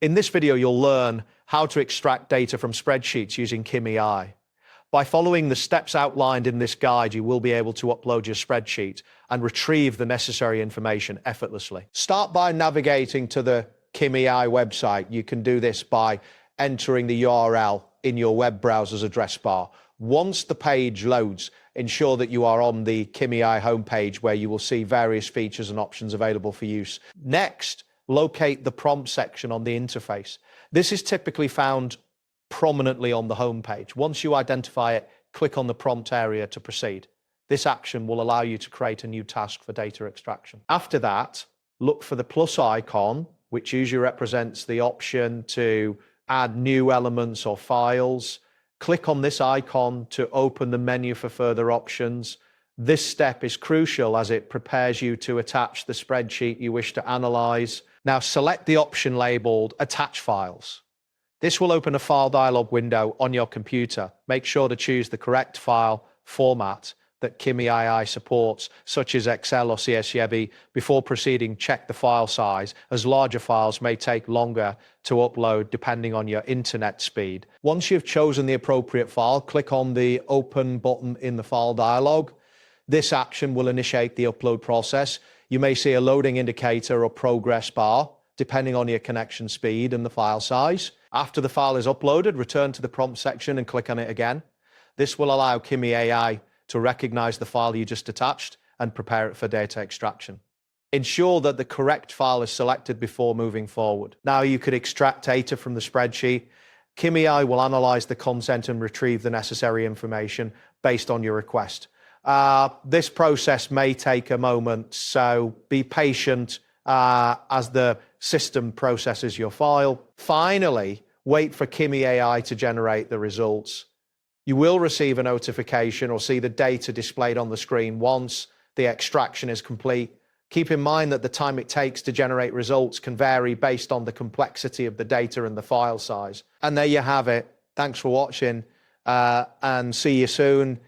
In this video, you'll learn how to extract data from spreadsheets using Kimi AI. By following the steps outlined in this guide, you will be able to upload your spreadsheet and retrieve the necessary information effortlessly. Start by navigating to the Kimi AI website. You can do this by entering the URL in your web browser's address bar. Once the page loads, ensure that you are on the Kimi AI homepage where you will see various features and options available for use. Next, locate the prompt section on the interface. This is typically found prominently on the homepage. Once you identify it, click on the prompt area to proceed. This action will allow you to create a new task for data extraction. After that, look for the plus icon, which usually represents the option to add new elements or files. Click on this icon to open the menu for further options. This step is crucial as it prepares you to attach the spreadsheet you wish to analyze. Now select the option labeled Attach Files. This will open a file dialog window on your computer. Make sure to choose the correct file format that Kimi AI supports, such as Excel or CSV. Before proceeding, check the file size, as larger files may take longer to upload depending on your internet speed. Once you've chosen the appropriate file, click on the Open button in the file dialog. This action will initiate the upload process. You may see a loading indicator or progress bar, depending on your connection speed and the file size. After the file is uploaded, return to the prompt section and click on it again. This will allow Kimi AI to recognize the file you just attached and prepare it for data extraction. Ensure that the correct file is selected before moving forward. Now you could extract data from the spreadsheet. Kimi AI will analyze the content and retrieve the necessary information based on your request. This process may take a moment, so be patient as the system processes your file. Finally, wait for Kimi AI to generate the results. You will receive a notification or see the data displayed on the screen once the extraction is complete. Keep in mind that the time it takes to generate results can vary based on the complexity of the data and the file size. And there you have it. Thanks for watching and see you soon.